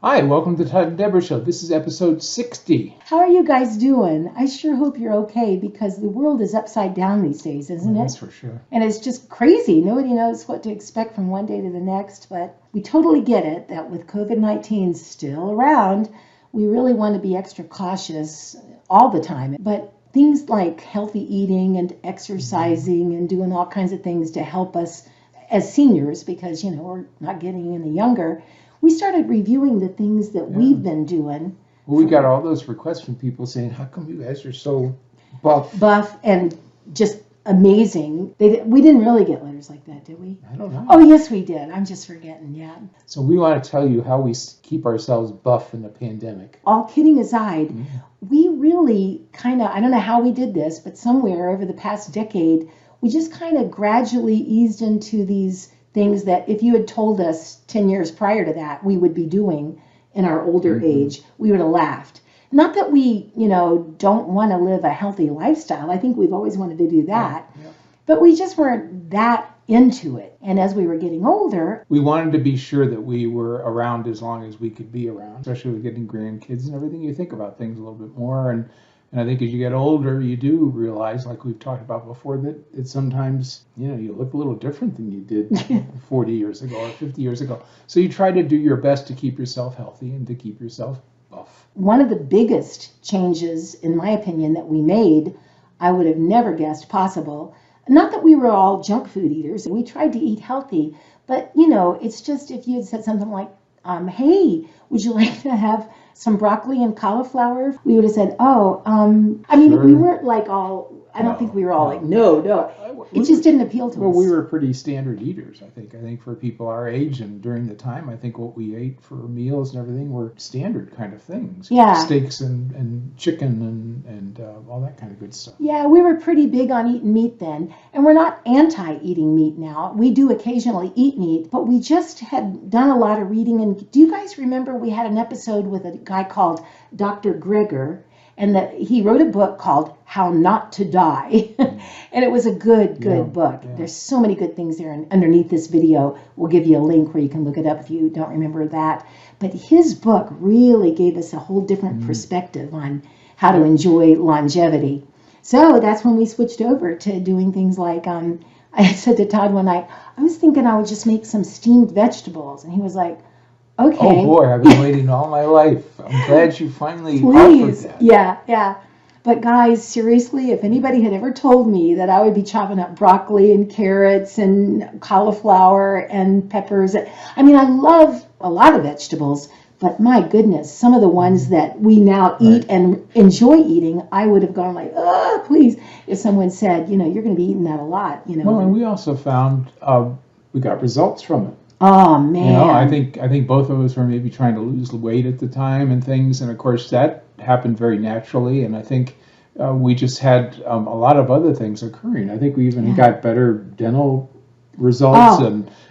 Hi, welcome to the Todd and Debra Show. This is episode 60. How are you guys doing? I sure hope you're okay because the world is upside down these days, isn't That's it? for sure. And it's just crazy. Nobody knows what to expect from one day to the next, but we totally get it that with COVID-19 still around, we really want to be extra cautious all the time. But things like healthy eating and exercising and doing all kinds of things to help us as seniors, because, we're not getting any younger, we started reviewing the things that we've been doing. Well, we got all those requests from people saying, how come you guys are so buff? And just amazing. We didn't really get letters like that, did we? I don't know. Oh, yes, we did. I'm just forgetting, yeah. So we want to tell you how we keep ourselves buff in the pandemic. All kidding aside, we really kind of, I don't know how we did this, but somewhere over the past decade, we just kind of gradually eased into these things that if you had told us 10 years prior to that we would be doing in our older age, we would have laughed. Not that we, don't want to live a healthy lifestyle. I think we've always wanted to do that. Yeah. But we just weren't that into it. And as we were getting older, we wanted to be sure that we were around as long as we could be around, especially with getting grandkids and everything. You think about things a little bit more. And I think as you get older, you do realize, like we've talked about before, that sometimes, you look a little different than you did 40 years ago or 50 years ago. So you try to do your best to keep yourself healthy and to keep yourself buff. One of the biggest changes, in my opinion, that we made, I would have never guessed possible. Not that we were all junk food eaters. We tried to eat healthy. But, it's just if you had said something like, hey, would you like to have some broccoli and cauliflower? We would have said, Sure. We weren't like all, I don't think we were all like, no. It just didn't appeal to us. Well, we were pretty standard eaters, I think. I think for people our age and during the time, I think what we ate for meals and everything were standard kind of things. Yeah. Steaks and chicken and all that kind of good stuff. Yeah, we were pretty big on eating meat then. And we're not anti-eating meat now. We do occasionally eat meat, but we just had done a lot of reading. And do you guys remember we had an episode with a guy called Dr. Greger? And that he wrote a book called How Not to Die. And it was a good book. Yeah. There's so many good things there. And underneath this video, we'll give you a link where you can look it up if you don't remember that. But his book really gave us a whole different perspective on how to enjoy longevity. So that's when we switched over to doing things like, I said to Todd one night, I was thinking I would just make some steamed vegetables. And he was like, okay. Oh boy, I've been waiting all my life. I'm glad you finally offered that. Yeah. But guys, seriously, if anybody had ever told me that I would be chopping up broccoli and carrots and cauliflower and peppers, I love a lot of vegetables, but my goodness, some of the ones that we now eat and enjoy eating, I would have gone like, oh, please, if someone said, you're going to be eating that a lot. Well, and we also found we got results from it. Oh man! I think both of us were maybe trying to lose weight at the time and things, and of course that happened very naturally. And I think we just had a lot of other things occurring. I think we even got better dental results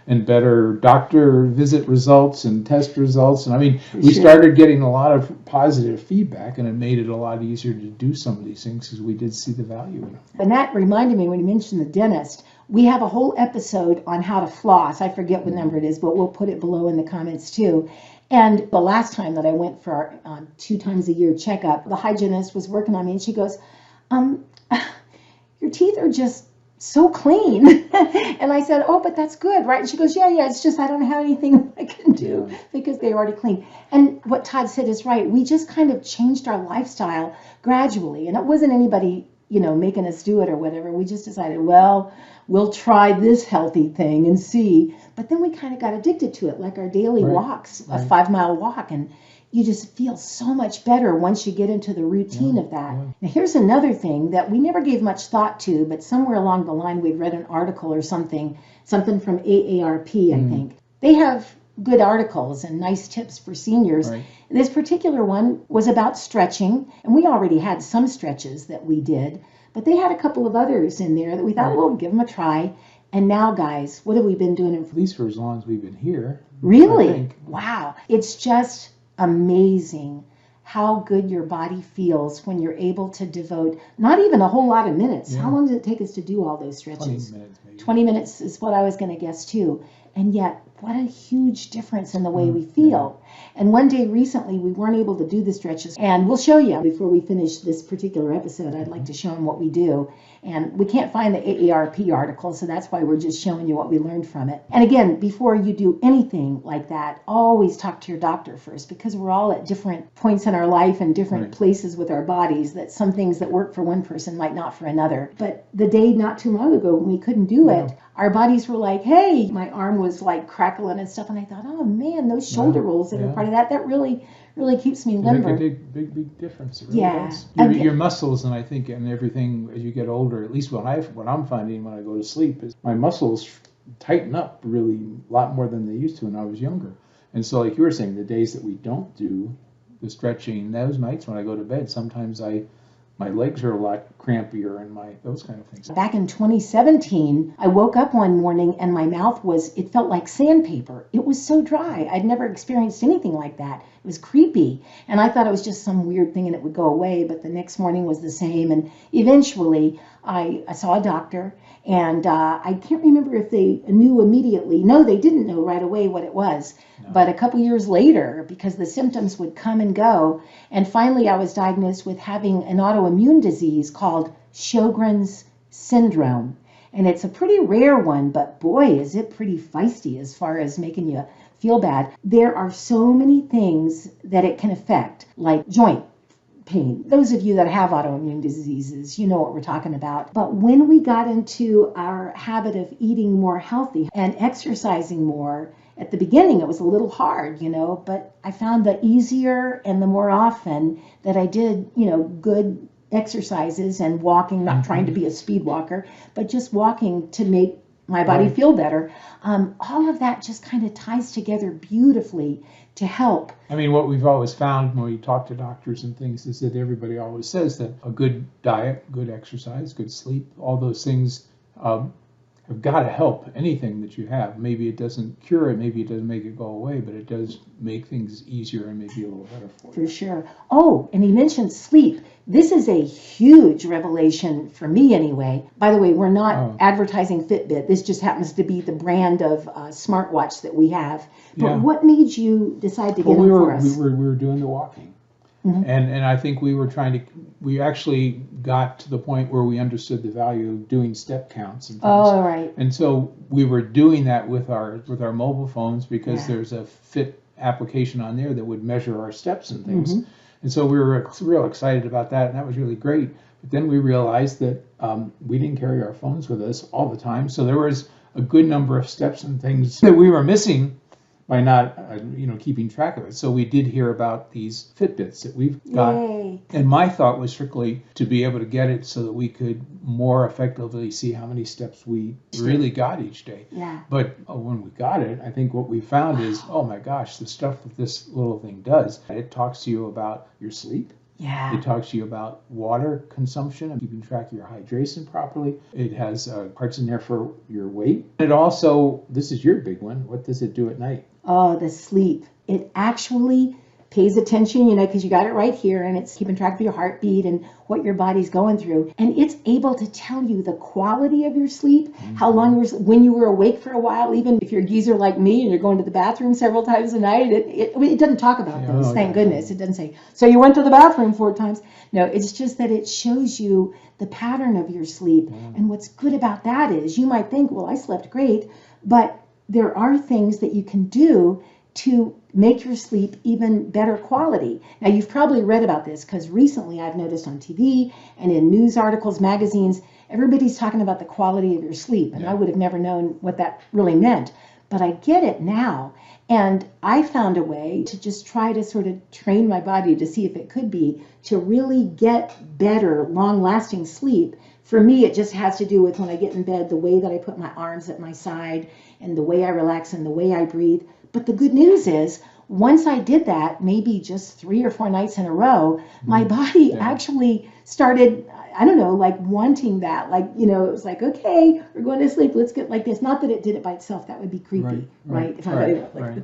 and better doctor visit results and test results. And we started getting a lot of positive feedback, and it made it a lot easier to do some of these things because we did see the value in it. And that reminded me when you mentioned the dentist. We have a whole episode on how to floss. I forget what number it is, but we'll put it below in the comments too. And the last time that I went for our 2 times a year checkup, the hygienist was working on me and she goes, your teeth are just so clean. And I said, oh, but that's good, right? And she goes, yeah, it's just I don't have anything I can do because they're already clean. And what Todd said is right. We just kind of changed our lifestyle gradually. And it wasn't anybody, making us do it or whatever. We just decided, well, we'll try this healthy thing and see. But then we kind of got addicted to it, like our daily walks, a 5-mile walk. And you just feel so much better once you get into the routine of that. Yeah. Now, here's another thing that we never gave much thought to, but somewhere along the line we'd read an article or something from AARP, I think. They have good articles and nice tips for seniors. Right. This particular one was about stretching, and we already had some stretches that we did, but they had a couple of others in there that we thought, well, we'll give them a try. And now, guys, what have we been doing? At least for as long as we've been here. Really? Wow. It's just amazing how good your body feels when you're able to devote not even a whole lot of minutes. How long does it take us to do all those stretches? 20 minutes maybe. 20 minutes is what I was going to guess too. And yet what a huge difference in the way we feel. And one day recently, we weren't able to do the stretches. And we'll show you before we finish this particular episode. I'd like to show them what we do. And we can't find the AARP article, so that's why we're just showing you what we learned from it. And again, before you do anything like that, always talk to your doctor first, because we're all at different points in our life and different places with our bodies, that some things that work for one person might not for another. But the day not too long ago when we couldn't do it, our bodies were like, hey, my arm was like crackling and stuff. And I thought, oh man, those shoulder rolls that are part of that, that really keeps me limber. They make a big difference. It really does. Your muscles, and I think, and everything as you get older, at least what I'm finding when I go to sleep, is my muscles tighten up really a lot more than they used to when I was younger. And so, like you were saying, the days that we don't do the stretching, those nights when I go to bed, sometimes my legs are a lot crampier and those kind of things. Back in 2017, I woke up one morning and my mouth it felt like sandpaper. It was so dry. I'd never experienced anything like that. It was creepy. And I thought it was just some weird thing and it would go away, but the next morning was the same. And eventually I saw a doctor, and I can't remember if they knew immediately. No, they didn't know right away what it was. No. But a couple years later, because the symptoms would come and go, and finally I was diagnosed with having an autoimmune disease called Sjogren's syndrome. And it's a pretty rare one, but boy, is it pretty feisty as far as making you feel bad. There are so many things that it can affect, like joint pain. Those of you that have autoimmune diseases, you know what we're talking about. But when we got into our habit of eating more healthy and exercising more, at the beginning it was a little hard, but I found the easier and the more often that I did, good exercises and walking, not trying to be a speed walker, but just walking to make my body feel better. All of that just kind of ties together beautifully to help. I mean, what we've always found when we talk to doctors and things is that everybody always says that a good diet, good exercise, good sleep, all those things have got to help anything that you have. Maybe it doesn't cure it, maybe it doesn't make it go away, but it does make things easier and maybe a little better for you. For sure. Oh, and he mentioned sleep. This is a huge revelation for me anyway. By the way, we're not advertising Fitbit. This just happens to be the brand of smartwatch that we have. But what made you decide to get them for us? We were doing the walking. And I think we actually got to the point where we understood the value of doing step counts and things. Oh, right. And so we were doing that with our mobile phones, because there's a Fit application on there that would measure our steps and things. And so we were real excited about that, and that was really great. But then we realized that we didn't carry our phones with us all the time, so there was a good number of steps and things that we were missing by not, keeping track of it. So we did hear about these Fitbits that we've got. Yay. And my thought was strictly to be able to get it so that we could more effectively see how many steps we really got each day. Yeah. But when we got it, I think what we found is, oh my gosh, the stuff that this little thing does, it talks to you about your sleep. Yeah. It talks to you about water consumption and keeping track of your hydration properly. It has parts in there for your weight. It also, this is your big one, what does it do at night? Oh, the sleep. It actually pays attention, because you got it right here, and it's keeping track of your heartbeat and what your body's going through. And it's able to tell you the quality of your sleep, how long when you were awake for a while, even if you're a geezer like me and you're going to the bathroom several times a night. It doesn't talk about those, thank goodness. It doesn't say, so you went to the bathroom 4 times. No, it's just that it shows you the pattern of your sleep. And what's good about that is you might think, well, I slept great, but there are things that you can do to make your sleep even better quality. Now, you've probably read about this, because recently I've noticed on TV and in news articles, magazines, everybody's talking about the quality of your sleep. And I would have never known what that really meant. But I get it now. And I found a way to just try to sort of train my body to see if it could be to really get better, long-lasting sleep. For me, it just has to do with when I get in bed, the way that I put my arms at my side and the way I relax and the way I breathe. But the good news is, once I did that, maybe just 3 or 4 nights in a row, my body actually started, I don't know, like wanting that. Like, it was like, okay, we're going to sleep. Let's get like this. Not that it did it by itself. That would be creepy, right? If I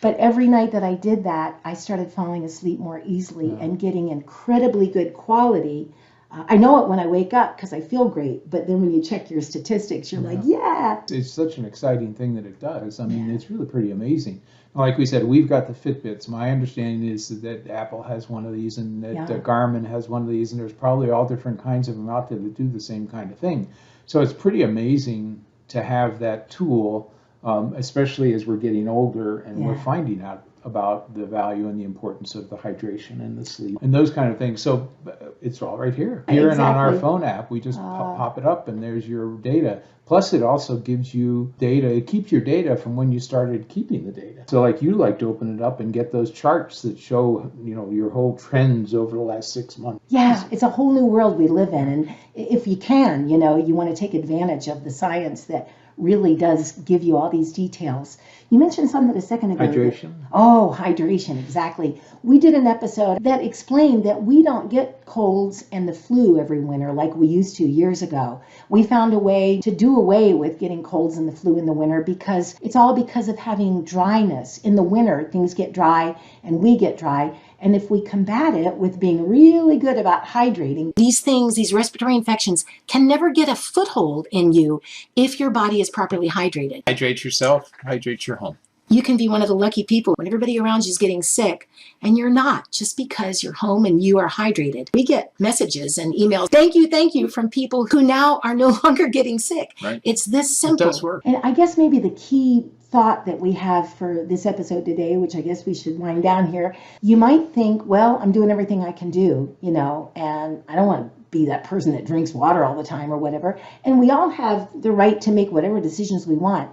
But every night that I did that, I started falling asleep more easily and getting incredibly good quality I know it when I wake up because I feel great, but then when you check your statistics, you're like, yeah. It's such an exciting thing that it does. I mean, it's really pretty amazing. Like we said, we've got the Fitbits. My understanding is that Apple has one of these, and that Garmin has one of these, and there's probably all different kinds of them out there that do the same kind of thing. So it's pretty amazing to have that tool, especially as we're getting older and we're finding out about the value and the importance of the hydration and the sleep and those kind of things. So it's all right here. Here and on our phone app, we just pop it up and there's your data. Plus it also gives you data. It keeps your data from when you started keeping the data. So like you like to open it up and get those charts that show, your whole trends over the last 6 months. Yeah, it's a whole new world we live in. And if you can, you want to take advantage of the science that really does give you all these details. You mentioned something a second ago. Hydration. Hydration, exactly. We did an episode that explained that we don't get colds and the flu every winter like we used to years ago. We found a way to do away with getting colds and the flu in the winter because it's all because of having dryness. In the winter, things get dry and we get dry. And if we combat it with being really good about hydrating, these respiratory infections can never get a foothold in you if your body is properly hydrated. Hydrate yourself, hydrate your home. You can be one of the lucky people when everybody around you is getting sick and you're not, just because you're home and you are hydrated. We get messages and emails, thank you, from people who now are no longer getting sick. Right. It's this simple. It does work. And I guess maybe the key thought that we have for this episode today, which I guess we should wind down here, you might think, well, I'm doing everything I can do, and I don't want to be that person that drinks water all the time or whatever. And we all have the right to make whatever decisions we want.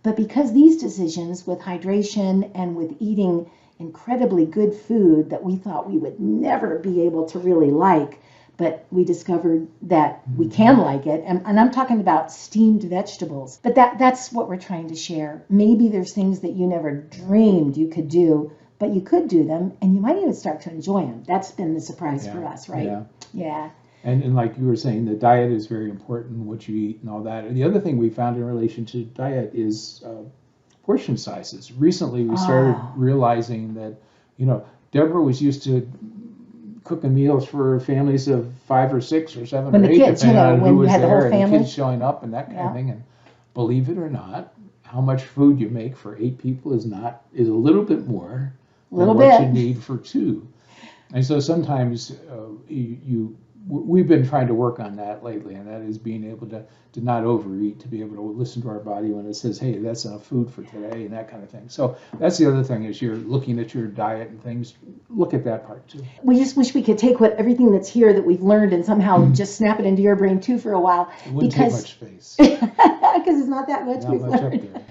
But because these decisions with hydration and with eating incredibly good food that we thought we would never be able to really like, but we discovered that we can like it. And I'm talking about steamed vegetables. But that's what we're trying to share. Maybe there's things that you never dreamed you could do, but you could do them, and you might even start to enjoy them. That's been the surprise for us, right? Yeah. And like you were saying, the diet is very important, what you eat and all that. And the other thing we found in relation to diet is portion sizes. Recently, we started realizing that, Deborah was used to cooking meals for families of 5 or 6 or 7 when or 8, kids, depending on who was had there, the and the kids showing up and that kind of thing. And believe it or not, how much food you make for 8 people is a little bit more than what you need for 2. And so sometimes we've been trying to work on that lately, and that is being able to not overeat, to be able to listen to our body when it says, hey, that's enough food for today, and that kind of thing. So that's the other thing, is you're looking at your diet and things, look at that part too. We just wish we could take everything that's here that we've learned and somehow just snap it into your brain too for a while. It wouldn't take much space. Because it's not that much we've learned. Up there.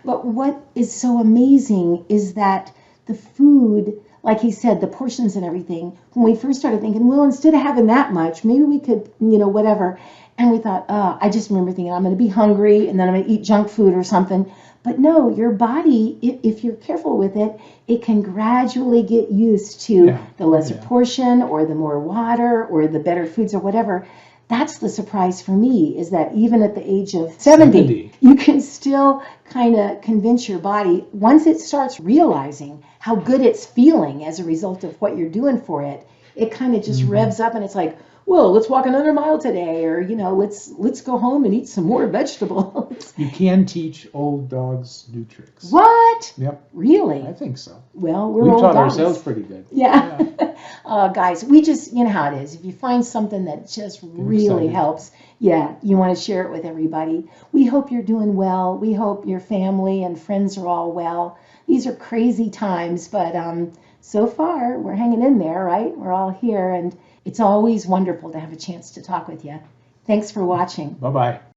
But what is so amazing is that the food, like he said, the portions and everything, when we first started thinking, well, instead of having that much, maybe we could, whatever. And we thought, I just remember thinking, I'm going to be hungry and then I'm going to eat junk food or something. But no, your body, if you're careful with it, it can gradually get used to the lesser portion or the more water or the better foods or whatever. That's the surprise for me, is that even at the age of 70. You can still kind of convince your body, once it starts realizing how good it's feeling as a result of what you're doing for it, it kind of just revs up and it's like, well, let's walk another mile today, or, let's go home and eat some more vegetables. You can teach old dogs new tricks. What? Yep. Really? I think so. Well, we've taught dogs. Ourselves pretty good. Yeah. Guys, we just, how it is. If you find something that just really helps, you want to share it with everybody. We hope you're doing well. We hope your family and friends are all well. These are crazy times, but so far we're hanging in there, right? We're all here, and it's always wonderful to have a chance to talk with you. Thanks for watching. Bye-bye.